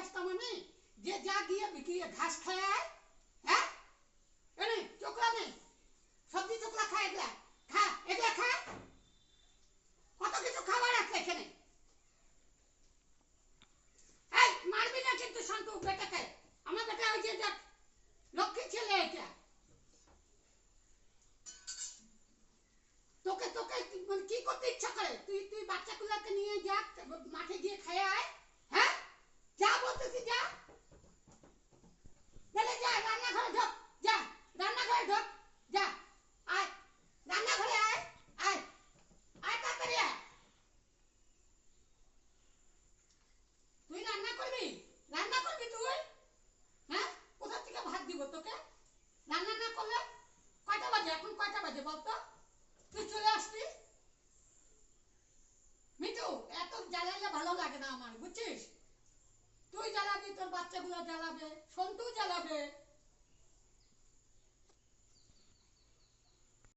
আসতাম আমি যে যা গিয়ে গিয়ে ঘাস খায় আয়। হ্যাঁ এনে চোখলা নেই সবজি চোখলা খা এগুলা খা এগুলা খা কত কিছু খাবার আছে এখানে। এই মারবি না কিন্তু শান্তু বেটাকে আমার বেটা ওই যে লক্ষ্মী ছেলে এটা তোকে তোকে মানে কি করতে ইচ্ছা করে তুই তুই বাচ্চাগুলোকে নিয়ে যা মাঠে গিয়ে খেয়ে আয়। হ্যাঁ যা বলতেছি যা চলে যা রান্নাঘরে ঢোক যা রান্নাঘরে ঢোক যা আয় রান্নাঘরে আয় আয় আয় তাড়াতাড়ি আয়। তুই রান্না করবি তুই। হ্যাঁ কোথা থেকে ভাত দিব তোকে রান্না না করলে। কয়টা বাজে এখন কয়টা বাজে বলতো তুই চলে আসবি। মিঠু এত জ্বালাইলে ভালো লাগে না আমার বুঝছিস। তুই জ্বালাবি তোর বাচ্চাগুলো জ্বালাবে সন্তু জ্বালাবে